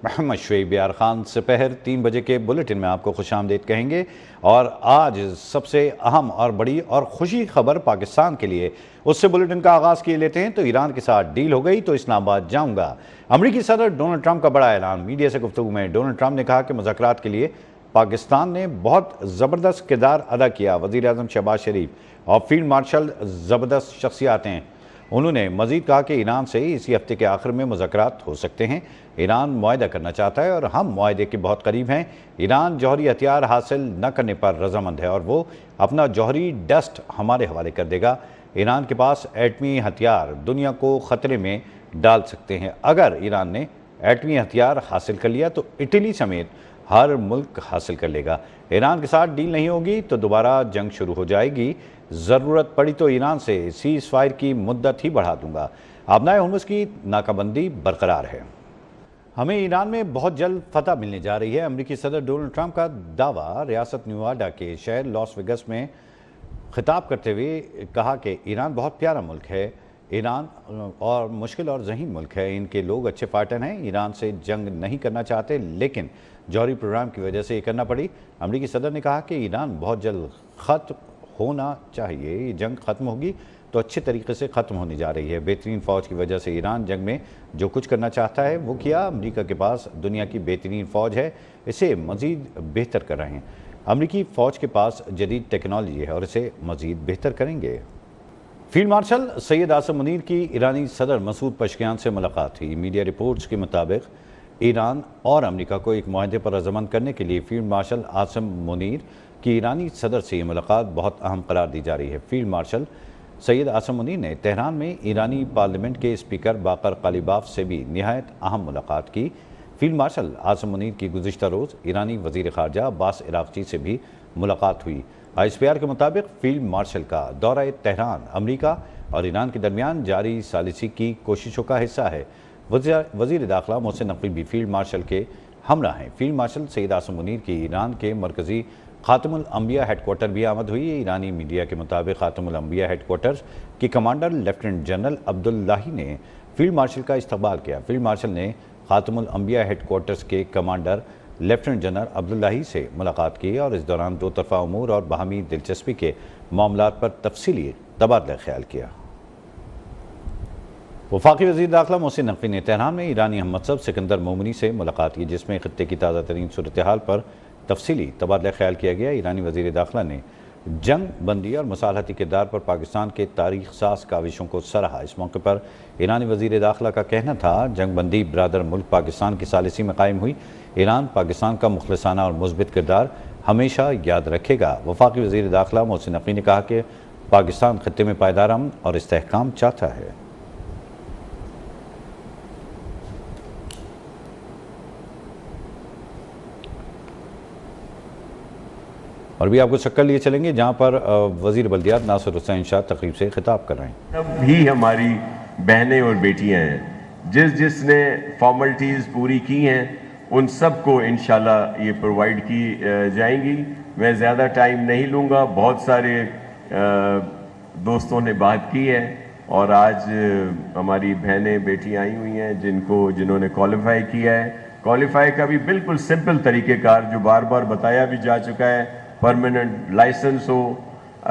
محمد شعیب یار خان سپہر 3 بجے کے بلیٹن میں آپ کو خوش آمدید کہیں گے۔ اور آج سب سے اہم اور بڑی اور خوشی خبر پاکستان کے لیے، اس سے بلیٹن کا آغاز کیے لیتے ہیں۔ تو ایران کے ساتھ ڈیل ہو گئی تو اسلام آباد جاؤں گا۔ امریکی صدر ڈونلڈ ٹرمپ کا بڑا اعلان۔ میڈیا سے گفتگو میں ڈونلڈ ٹرمپ نے کہا کہ مذاکرات کے لیے پاکستان نے بہت زبردست کردار ادا کیا۔ وزیر اعظم شہباز شریف اور فیلڈ مارشل زبردست شخصیات ہیں۔ انہوں نے مزید کہا کہ ایران سے اسی ہفتے کے آخر میں مذاکرات ہو سکتے ہیں۔ ایران معاہدہ کرنا چاہتا ہے اور ہم معاہدے کے بہت قریب ہیں۔ ایران جوہری ہتھیار حاصل نہ کرنے پر رضامند ہے اور وہ اپنا جوہری ڈسٹ ہمارے حوالے کر دے گا۔ ایران کے پاس ایٹمی ہتھیار دنیا کو خطرے میں ڈال سکتے ہیں۔ اگر ایران نے ایٹمی ہتھیار حاصل کر لیا تو اٹلی سمیت ہر ملک حاصل کر لے گا۔ ایران کے ساتھ ڈیل نہیں ہوگی تو دوبارہ جنگ شروع ہو جائے گی۔ ضرورت پڑی تو ایران سے سیز فائر کی مدت ہی بڑھا دوں گا۔ آبنائے ہرمز کی ناکہ بندی برقرار ہے۔ ہمیں ایران میں بہت جلد فتح ملنے جا رہی ہے۔ امریکی صدر ڈونلڈ ٹرمپ کا دعویٰ۔ ریاست نیواڈا کے شہر لاس ویگس میں خطاب کرتے ہوئے کہا کہ ایران بہت پیارا ملک ہے۔ ایران اور مشکل اور ذہین ملک ہے۔ ان کے لوگ اچھے فائٹر ہیں۔ ایران سے جنگ نہیں کرنا چاہتے لیکن جوہری پروگرام کی وجہ سے یہ کرنا پڑی۔ امریکی صدر نے کہا کہ ایران بہت جلد ختم ہونا چاہیے۔ یہ جنگ ختم ہوگی تو اچھے طریقے سے ختم ہونے جا رہی ہے۔ بہترین فوج کی وجہ سے ایران جنگ میں جو کچھ کرنا چاہتا ہے وہ کیا۔ امریکہ کے پاس دنیا کی بہترین فوج ہے، اسے مزید بہتر کر رہے ہیں۔ امریکی فوج کے پاس جدید ٹیکنالوجی ہے اور اسے مزید بہتر کریں گے۔ فیلڈ مارشل سید عاصم منیر کی ایرانی صدر مسعود پشکیان سے ملاقات ہوئی۔ میڈیا رپورٹس کے مطابق ایران اور امریکہ کو ایک معاہدے پر رضامند کرنے کے لیے فیلڈ مارشل عاصم منیر کی ایرانی صدر سے یہ ملاقات بہت اہم قرار دی جا رہی ہے۔ فیلڈ مارشل سید عاصم منیر نے تہران میں ایرانی پارلیمنٹ کے اسپیکر باقر قالیباف سے بھی نہایت اہم ملاقات کی۔ فیلڈ مارشل عاصم منیر کی گزشتہ روز ایرانی وزیر خارجہ عباس عراقچی سے بھی ملاقات ہوئی۔ ISPR کے مطابق فیلڈ مارشل کا دورہ تہران امریکہ اور ایران کے درمیان جاری ثالثی کی کوششوں کا حصہ ہے۔ وزیر داخلہ محسن نقوی بھی فیلڈ مارشل کے ہمراہ ہیں۔ فیلڈ مارشل سید عاصم منیر کی ایران کے مرکزی خاتم الانبیاء ہیڈ کوارٹر بھی آمد ہوئی ہے۔ ایرانی میڈیا کے مطابق خاتم الانبیاء ہیڈ کوارٹرز کے کمانڈر لیفٹیننٹ جنرل عبداللہی نے فیلڈ مارشل کا استقبال کیا۔ فیلڈ مارشل نے خاتم الانبیاء ہیڈ کوارٹرز کے کمانڈر لیفٹیننٹ جنرل عبداللہی سے ملاقات کی اور اس دوران دو طرفہ امور اور باہمی دلچسپی کے معاملات پر تفصیلی تبادلہ خیال کیا۔ وفاقی وزیر داخلہ محسن نقوی نے تہران میں ایرانی ہم منصب سکندر مومنی سے ملاقات کی، جس میں خطے کی تازہ ترین صورتحال پر تفصیلی تبادلہ خیال کیا گیا۔ ایرانی وزیر داخلہ نے جنگ بندی اور مصالحتی کردار پر پاکستان کے تاریخ ساز کاوشوں کو سراہا۔ اس موقع پر ایرانی وزیر داخلہ کا کہنا تھا جنگ بندی برادر ملک پاکستان کی ثالثی میں قائم ہوئی۔ ایران پاکستان کا مخلصانہ اور مثبت کردار ہمیشہ یاد رکھے گا۔ وفاقی وزیر داخلہ محسن نقوی نے کہا کہ پاکستان خطے میں پائیدار امن اور استحکام چاہتا ہے۔ اور بھی آپ کو چکر لیے چلیں گے جہاں پر وزیر بلدیات ناصر حسین شاہ تقریب سے خطاب کر رہے ہیں۔ اب بھی ہماری بہنیں اور بیٹیاں ہیں، جس نے فارملٹیز پوری کی ہیں ان سب کو انشاءاللہ یہ پرووائڈ کی جائیں گی۔ میں زیادہ ٹائم نہیں لوں گا، بہت سارے دوستوں نے بات کی ہے اور آج ہماری بہنیں بیٹیاں آئی ہوئی ہیں جنہوں نے کوالیفائی کیا ہے۔ کوالیفائی کا بھی بالکل سمپل طریقہ کار جو بار بار بتایا بھی جا چکا ہے، پرماننٹ لائسنس ہو،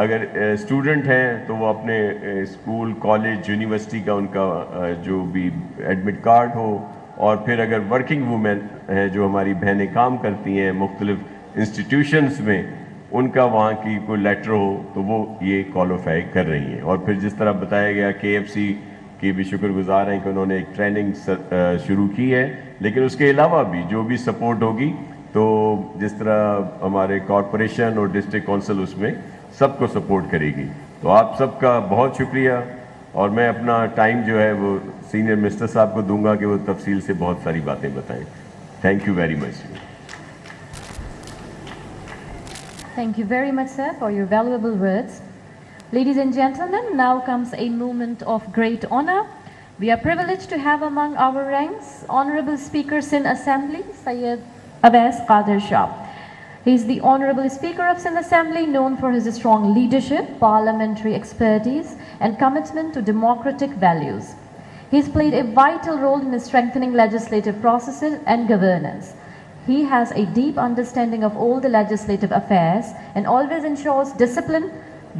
اگر اسٹوڈنٹ ہیں تو وہ اپنے اسکول کالج یونیورسٹی کا ان کا جو بھی ایڈمٹ کارڈ ہو، اور پھر اگر ورکنگ وومن ہیں جو ہماری بہنیں کام کرتی ہیں مختلف انسٹیٹیوشنز میں، ان کا وہاں کی کوئی لیٹر ہو تو وہ یہ کوالیفائی کر رہی ہیں۔ اور پھر جس طرح بتایا گیا KFC کی بھی شکر گزار ہیں کہ انہوں نے ایک ٹریننگ شروع کی ہے، لیکن اس کے علاوہ بھی جو بھی سپورٹ ہوگی تو جس طرح ہمارے کارپوریشن اور ڈسٹرکٹ کونسل اس میں سب کو سپورٹ کرے گی۔ تو آپ سب کا بہت شکریہ، اور میں اپنا ٹائم جو ہے وہ سینئر منسٹر صاحب کو دوں گا کہ وہ تفصیل سے بہت ساری باتیں بتائیں۔ Thank you very much. Thank you very much, sir, for your valuable words. Ladies and gentlemen, now comes a moment of great honor. We are privileged to have among our ranks Honorable Speakers in Assembly, Syed Awais Qadir Shah. He is the Honorable Speaker of Sindh Assembly, known for his strong leadership, parliamentary expertise, and commitment to democratic values. He's played a vital role in strengthening legislative processes and governance. He has a deep understanding of all the legislative affairs and always ensures discipline,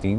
3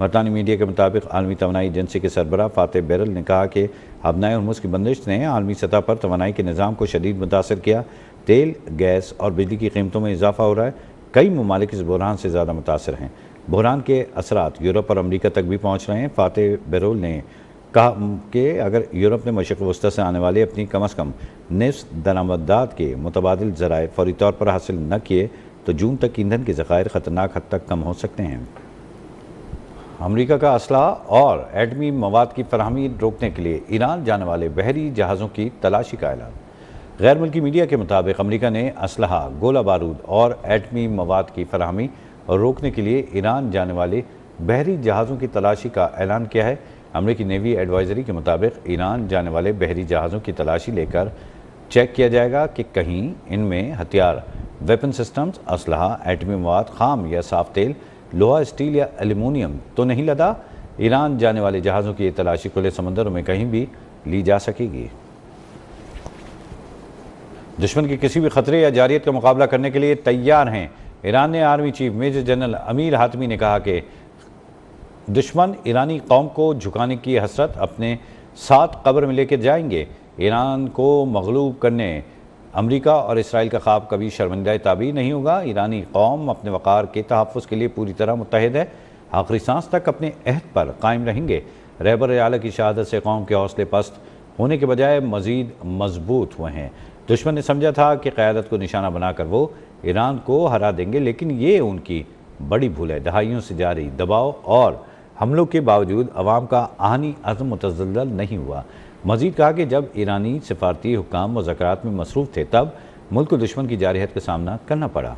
برطانوی media کے مطابق عالمی توانائی agency کے سربراہ فاتح barrel نے کہا کہ ابنائے ہرمز کی بندش نے عالمی سطح پر توانائی کے نظام کو شدید متاثر کیا۔ تیل، گیس اور بجلی کی قیمتوں میں اضافہ ہو رہا ہے۔ کئی ممالک اس بحران سے زیادہ متاثر ہیں۔ بحران کے اثرات یورپ اور امریکہ تک بھی پہنچ رہے ہیں۔ فاتح بیرل نے کہا کہ اگر یورپ نے مشرق وسطی سے آنے والے اپنی کم از کم نصف درآمدات کے متبادل ذرائع فوری طور پر حاصل نہ کیے تو جون تک ایندھن کے ذخائر خطرناک حد تک کم ہو سکتے ہیں۔ امریکہ کا اسلحہ اور ایٹمی مواد کی فراہمی روکنے کے لیے ایران جانے والے بحری جہازوں کی تلاشی کا اعلان۔ غیر ملکی میڈیا کے مطابق امریکہ نے اسلحہ، گولہ بارود اور ایٹمی مواد کی فراہمی روکنے کے لیے ایران جانے والے بحری جہازوں کی تلاشی کا اعلان کیا ہے۔ امریکی نیوی ایڈوائزری کے مطابق ایران جانے والے بحری جہازوں کی تلاشی لے کر چیک کیا جائے گا کہ کہیں ان میں ہتھیار، ویپن سسٹمز، اسلحہ، ایٹمی مواد، خام یا صاف تیل، لوہا، اسٹیل یا ایلومینیم تو نہیں لدا۔ ایران جانے والے جہازوں کی یہ تلاشی کھلے سمندروں میں کہیں بھی لی جا سکے گی۔ دشمن کے کسی بھی خطرے یا جارحیت کا مقابلہ کرنے کے لیے تیار ہیں۔ ایران نے آرمی چیف میجر جنرل امیر حاتمی نے کہا کہ دشمن ایرانی قوم کو جھکانے کی حسرت اپنے ساتھ قبر میں لے کے جائیں گے۔ ایران کو مغلوب کرنے امریکہ اور اسرائیل کا خواب کبھی شرمندہ تعبیر نہیں ہوگا۔ ایرانی قوم اپنے وقار کے تحفظ کے لیے پوری طرح متحد ہے، آخری سانس تک اپنے عہد پر قائم رہیں گے۔ رہبر اعلیٰ کی شہادت سے قوم کے حوصلے پست ہونے کے بجائے مزید مضبوط ہوئے ہیں۔ دشمن نے سمجھا تھا کہ قیادت کو نشانہ بنا کر وہ ایران کو ہرا دیں گے، لیکن یہ ان کی بڑی بھول ہے۔ دہائیوں سے جاری دباؤ اور حملوں کے باوجود عوام کا آہنی عزم متزلزل نہیں ہوا۔ مزید کہا کہ جب ایرانی سفارتی حکام مذاکرات میں مصروف تھے تب ملک کو دشمن کی جارحیت کا سامنا کرنا پڑا۔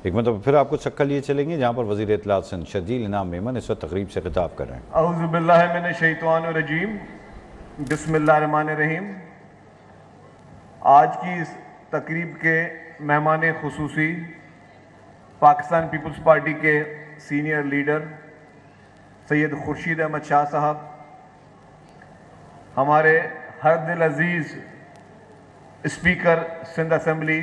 ایک مرتبہ پھر آپ کو چکر لیے چلیں گے جہاں پر وزیر اطلاعات سندھ شرجیل انعام میمن اس وقت تقریب سے خطاب کر رہے ہیں۔ اعوذ باللہ من الشیطان الرجیم، بسم اللہ الرحمن الرحیم۔ آج کی اس تقریب کے مہمان خصوصی پاکستان پیپلز پارٹی کے سینئر لیڈر سید خورشید احمد شاہ صاحب، ہمارے ہر دل عزیز اسپیکر سندھ اسمبلی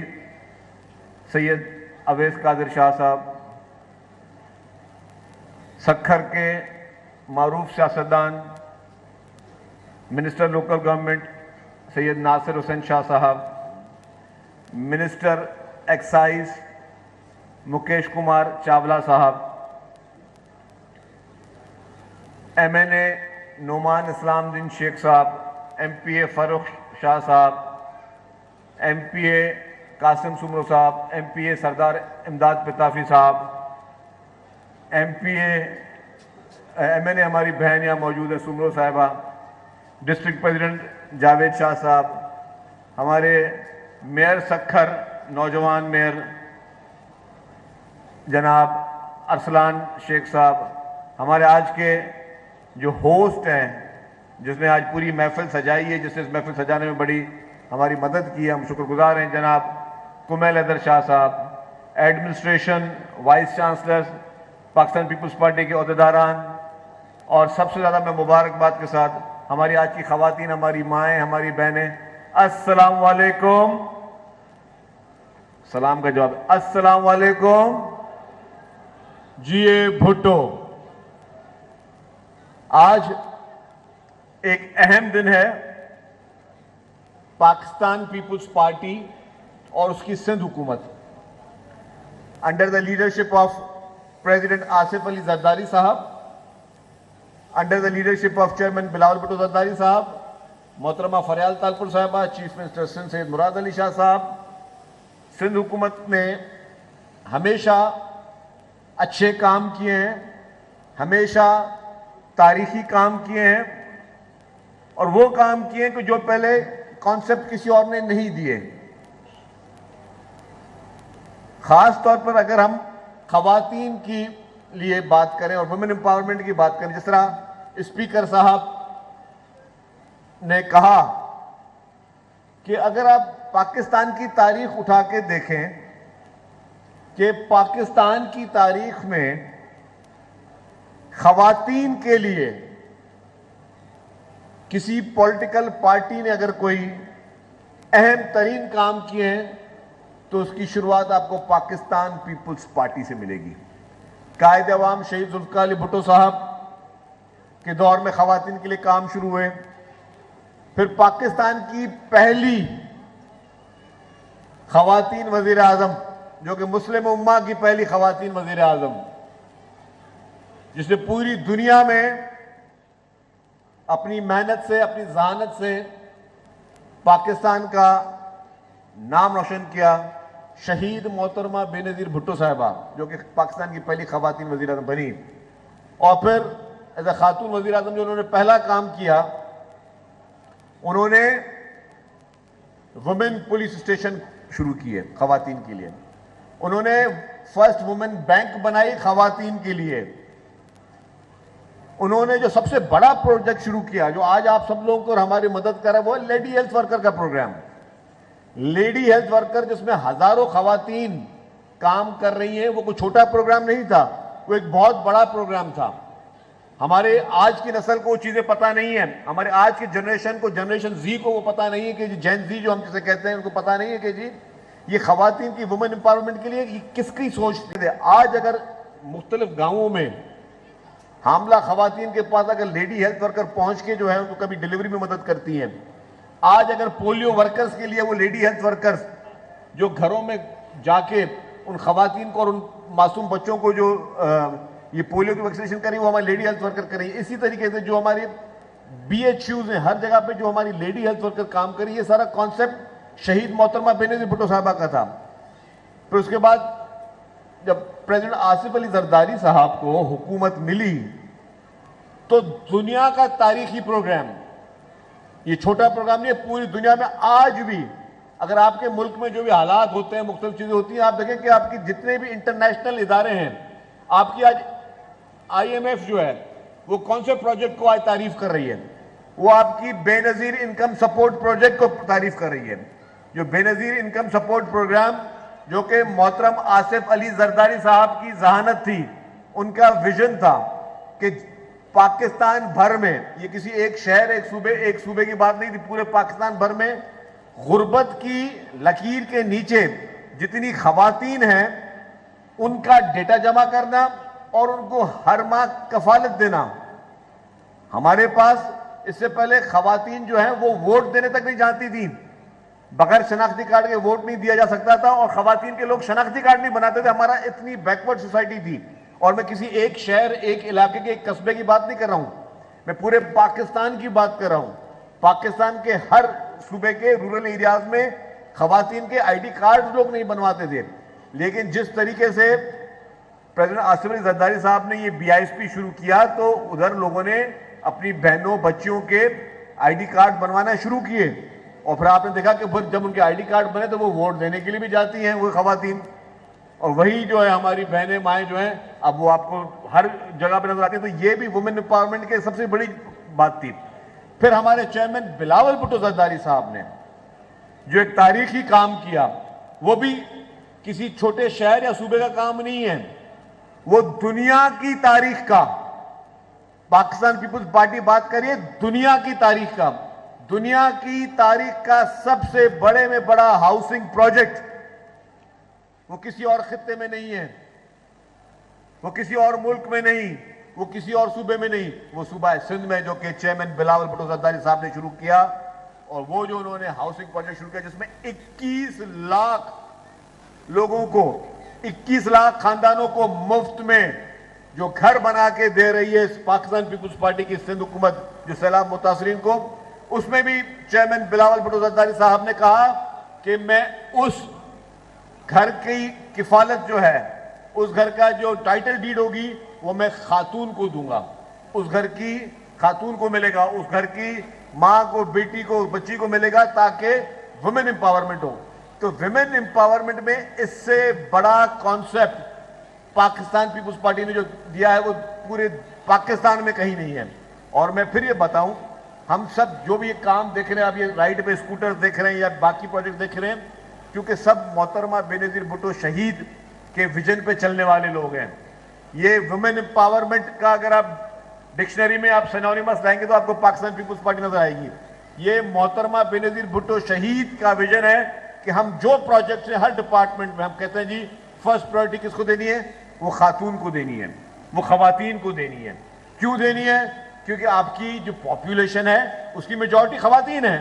سید اویس قادر شاہ صاحب، سکھر کے معروف سیاستدان منسٹر لوکل گورنمنٹ سید ناصر حسین شاہ صاحب، منسٹر ایکسائز مکیش کمار چاولہ صاحب، ایم این اے نعمان اسلام دین شیخ صاحب، ایم پی اے فاروق شاہ صاحب، ایم پی اے قاسم سمرو صاحب، ایم پی اے سردار امداد پتافی صاحب، ایم این اے ہماری بہن یہاں موجود ہے سمرو صاحبہ، ڈسٹرکٹ پریزیڈنٹ جاوید شاہ صاحب، ہمارے میئر سکھر نوجوان میئر جناب ارسلان شیخ صاحب، ہمارے آج کے جو ہوسٹ ہیں جس نے آج پوری محفل سجائی ہے، جس نے اس محفل سجانے میں بڑی ہماری مدد کی ہے، ہم شکر گزار ہیں، جناب کمیل حیدر شاہ صاحب، administration, vice chancellor, Pakistan Peoples Party کے عہدیداران، اور سب سے زیادہ میں مبارکباد کے ساتھ ہماری آج کی خواتین، ہماری مائیں، ہماری بہنیں، السلام علیکم۔ سلام کا جواب السلام علیکم جی بھٹو۔ آج ایک اہم دن ہے پاکستان پیپلز پارٹی اور اس کی سندھ حکومت under the leadership of president Asif Ali Zardari Sahib, under the leadership of chairman Bilawal Bhutto Zardari Sahib, محترمہ فریال تالپور صاحبہ، چیف منسٹر سندھ سید مراد علی شاہ صاحب، سندھ حکومت نے ہمیشہ اچھے کام کیے ہیں، ہمیشہ تاریخی کام کیے ہیں، اور وہ کام کیے ہیں کہ جو پہلے کانسیپٹ کسی اور نے نہیں دیے۔ خاص طور پر اگر ہم خواتین کی لیے بات کریں اور ویمن امپاورمنٹ کی بات کریں، جس طرح اسپیکر صاحب نے کہا کہ اگر آپ پاکستان کی تاریخ اٹھا کے دیکھیں کہ پاکستان کی تاریخ میں خواتین کے لیے کسی پولیٹیکل پارٹی نے اگر کوئی اہم ترین کام کیے ہیں تو اس کی شروعات آپ کو پاکستان پیپلز پارٹی سے ملے گی۔ قائد عوام شہید ذوالفقار علی بھٹو صاحب کے دور میں خواتین کے لیے کام شروع ہوئے. پھر پاکستان کی پہلی خواتین وزیر اعظم جو کہ مسلم امہ کی پہلی خواتین وزیر اعظم، جس نے پوری دنیا میں اپنی محنت سے، اپنی ذہانت سے پاکستان کا نام روشن کیا، شہید محترمہ بے نظیر بھٹو صاحبہ جو کہ پاکستان کی پہلی خواتین وزیر اعظم بنی. اور پھر ایز اے خاتون وزیر اعظم جو انہوں نے پہلا کام کیا، انہوں نے وومن پولیس اسٹیشن شروع کیے خواتین کے لیے. انہوں نے فرسٹ وومن بینک بنائی خواتین کے لیے. انہوں نے جو سب سے بڑا پروجیکٹ شروع کیا جو آج آپ سب لوگوں کو اور ہماری مدد کر رہا ہے وہ لیڈی ہیلتھ ورکر کا پروگرام. لیڈی ہیلتھ ورکر جس میں ہزاروں خواتین کام کر رہی ہیں، وہ کوئی چھوٹا پروگرام نہیں تھا، وہ ایک بہت بڑا پروگرام تھا. ہمارے آج کی نسل کو وہ چیزیں پتہ نہیں ہیں، ہمارے آج کی جنریشن کو، جنریشن زی کو وہ پتہ نہیں ہے کہ جین زی جو ہم جسے کہتے ہیں ان کو پتہ نہیں ہے کہ جی یہ خواتین کی وومن امپاورمنٹ کے لیے یہ کس کی سوچ تھی. آج اگر مختلف گاؤں میں حاملہ خواتین کے پاس اگر لیڈی ہیلتھ ورکر پہنچ کے جو ہے ان کو کبھی ڈیلیوری میں مدد کرتی ہیں، آج اگر پولیو ورکرز کے لیے وہ لیڈی ہیلتھ ورکرز جو گھروں میں جا کے ان خواتین کو اور ان معصوم بچوں کو جو یہ پولیو کی ویکسینیشن کر رہی ہے وہ ہماری لیڈی ہیلتھ ورکر کر رہی ہے. اسی طریقے سے جو ہماری بی ایچ یوز ہیں ہر جگہ پہ جو ہماری لیڈی ہیلتھ ورکر کام کر رہی ہے، یہ سارا کانسیپٹ شہید محترمہ بے نظیر بھٹو صاحبہ کا تھا. پھر اس کے بعد جب پریزیڈنٹ آصف علی زرداری صاحب کو حکومت ملی تو دنیا کا تاریخی پروگرام، یہ چھوٹا پروگرام نہیں ہے، پوری دنیا میں آج بھی اگر آپ کے ملک میں جو بھی حالات ہوتے ہیں، مختلف چیزیں ہوتی ہیں، آپ دیکھیں کہ آپ کی جتنے بھی انٹرنیشنل ادارے ہیں، آپ کی آج آئی ایم ایف جو ہے وہ کون سے پروجیکٹ کو آج تعریف کر رہی ہے؟ وہ آپ کی بے نظیر انکم سپورٹ پروجیکٹ کو تعریف کر رہی ہے. جو بے نظیر انکم سپورٹ پروگرام جو کہ محترم آصف علی زرداری صاحب کی ذہانت تھی، ان کا ویژن تھا کہ پاکستان بھر میں، یہ کسی ایک شہر ایک صوبے کی بات نہیں تھی، پورے پاکستان بھر میں غربت کی لکیر کے نیچے جتنی خواتین ہیں ان کا ڈیٹا جمع کرنا اور ان کو ہر ماہ کفالت دینا. ہمارے پاس اس سے پہلے خواتین جو ہیں وہ ووٹ دینے تک نہیں جانتی تھیں، بغیر شناختی کارڈ کے ووٹ نہیں دیا جا سکتا تھا، اور خواتین کے لوگ شناختی کارڈ نہیں بناتے تھے. ہمارا اتنی بیکورڈ سوسائٹی تھی. اور میں کسی ایک شہر، ایک علاقے کے، ایک قصبے کی بات نہیں کر رہا ہوں، میں پورے پاکستان کی بات کر رہا ہوں. پاکستان کے ہر صوبے کے رورل ایریاز میں خواتین کے آئی ڈی کارڈ لوگ نہیں بنواتے تھے. لیکن جس طریقے سے پریزیڈنٹ آصف علی زرداری صاحب نے یہ بی آئی ایس پی شروع کیا تو ادھر لوگوں نے اپنی بہنوں بچیوں کے آئی ڈی کارڈ بنوانا شروع کیے. اور پھر آپ نے دیکھا کہ جب ان کے آئی ڈی کارڈ بنے تو وہ ووٹ دینے کے لیے بھی جاتی ہیں وہ خواتین. اور وہی جو ہے ہماری بہنیں مائیں جو ہیں اب وہ آپ کو ہر جگہ پہ نظر آتی ہیں. تو یہ بھی وومن امپاورمنٹ کے سب سے بڑی بات تھی. پھر ہمارے چیئرمین بلاول بھٹو زرداری صاحب نے جو ایک تاریخی کام کیا، وہ بھی کسی چھوٹے شہر یا صوبے کا کام نہیں ہے، وہ دنیا کی تاریخ کا، پاکستان پیپلز پارٹی بات کریے دنیا کی تاریخ کا، دنیا کی تاریخ کا سب سے بڑے میں بڑا ہاؤسنگ پروجیکٹ وہ کسی اور خطے میں نہیں ہے، وہ کسی اور ملک میں نہیں، وہ کسی اور صوبے میں نہیں، وہ صوبہ سندھ میں جو کہ چیئرمین بلاول بھٹو زرداری صاحب نے شروع کیا. اور وہ جو انہوں نے ہاؤسنگ پروجیکٹ شروع کیا جس میں 21 لاکھ لوگوں کو، 21 لاکھ خاندانوں کو مفت میں جو گھر بنا کے دے رہی ہے پاکستان پیپلز پارٹی کی سندھ حکومت جو سیلاب متاثرین کو، اس میں بھی چیئرمین بلاول بھٹو زرداری صاحب نے کہا کہ میں اس گھر کی کفالت جو ہے، اس گھر کا جو ٹائٹل ڈیڈ ہوگی وہ میں خاتون کو دوں گا، اس گھر کی خاتون کو ملے گا، اس گھر کی ماں کو، بیٹی کو، بچی کو ملے گا، تاکہ ویمن امپاورمنٹ ہو. تو ویمن امپاورمنٹ میں اس سے بڑا کانسیپٹ پاکستان پیپلز پارٹی نے جو دیا ہے وہ پورے پاکستان میں کہیں نہیں ہے. اور میں پھر یہ بتاؤں، ہم سب جو بھی یہ کام دیکھ رہے ہیں، اب یہ رائٹ پہ اسکوٹر دیکھ رہے ہیں یا باقی پروجیکٹ دیکھ رہے ہیں، کیونکہ سب محترمہ بے نظیر بھٹو شہید کے ویژن پہ چلنے والے لوگ ہیں. یہ ویمن امپاورمنٹ کا اگر آپ ڈکشنری میں آپ سینونیمس لائیں گے تو آپ کو پاکستان پیپلز پارٹی نظر آئے گی. یہ محترمہ بے نظیر بھٹو شہید کا ویژن ہے کہ ہم جو پروجیکٹس ہیں ہر ڈپارٹمنٹ میں ہم کہتے ہیں جی فرسٹ پرائرٹی کس کو دینی ہے؟ وہ خاتون کو دینی ہے، وہ خواتین کو دینی ہے. کیوں دینی ہے؟ کیونکہ آپ کی جو پاپولیشن ہے اس کی میجورٹی خواتین ہیں.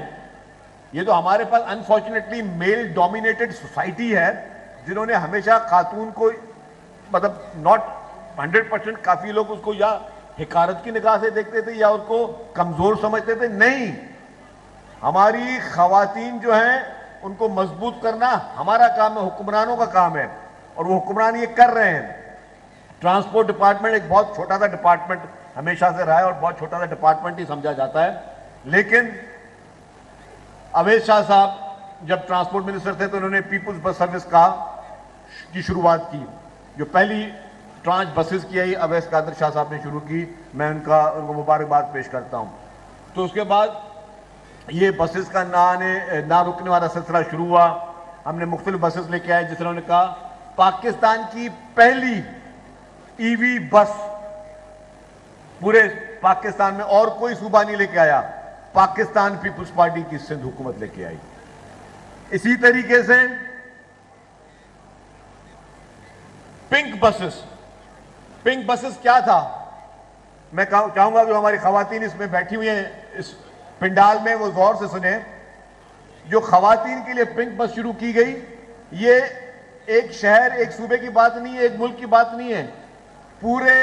یہ تو ہمارے پاس انفارچونیٹلی میل ڈومینیٹڈ سوسائٹی ہے جنہوں نے ہمیشہ خاتون کو مطلب ناٹ 100%، کافی لوگ اس کو یا حقارت کی نگاہ سے دیکھتے تھے یا اس کو کمزور سمجھتے تھے. نہیں، ہماری خواتین جو ہیں ان کو مضبوط کرنا ہمارا کام ہے، حکمرانوں کا کام ہے، اور وہ حکمران یہ کر رہے ہیں. ٹرانسپورٹ ڈپارٹمنٹ ایک بہت چھوٹا سا ڈپارٹمنٹ ہمیشہ سے رہا ہے اور بہت چھوٹا سا ڈپارٹمنٹ ہی سمجھا جاتا ہے، لیکن اویس شاہ صاحب جب ٹرانسپورٹ منسٹر تھے تو انہوں نے پیپلز بس سروس کی شروعات کی. جو پہلی ٹرانچ بسز کی ہے اویس قادر شاہ صاحب نے شروع کی، میں ان کو مبارکباد پیش کرتا ہوں. تو اس کے بعد یہ بسز کا نہ رکنے والا سلسلہ شروع ہوا. ہم نے مختلف بسز لے کے آئے، جس طرح نے کہا پاکستان کی پہلی ای وی بس پورے پاکستان میں اور کوئی صوبہ نہیں لے کے آیا، پاکستان پیپلز پارٹی کی سندھ حکومت لے کے آئی. اسی طریقے سے پنک بسز کیا تھا؟ میں چاہوں گا کہ ہماری خواتین اس میں بیٹھی ہوئی ہیں اس پنڈال میں، وہ غور سے سنیں. جو خواتین کے لیے پنک بس شروع کی گئی، یہ ایک شہر ایک صوبے کی بات نہیں ہے، ایک ملک کی بات نہیں ہے، پورے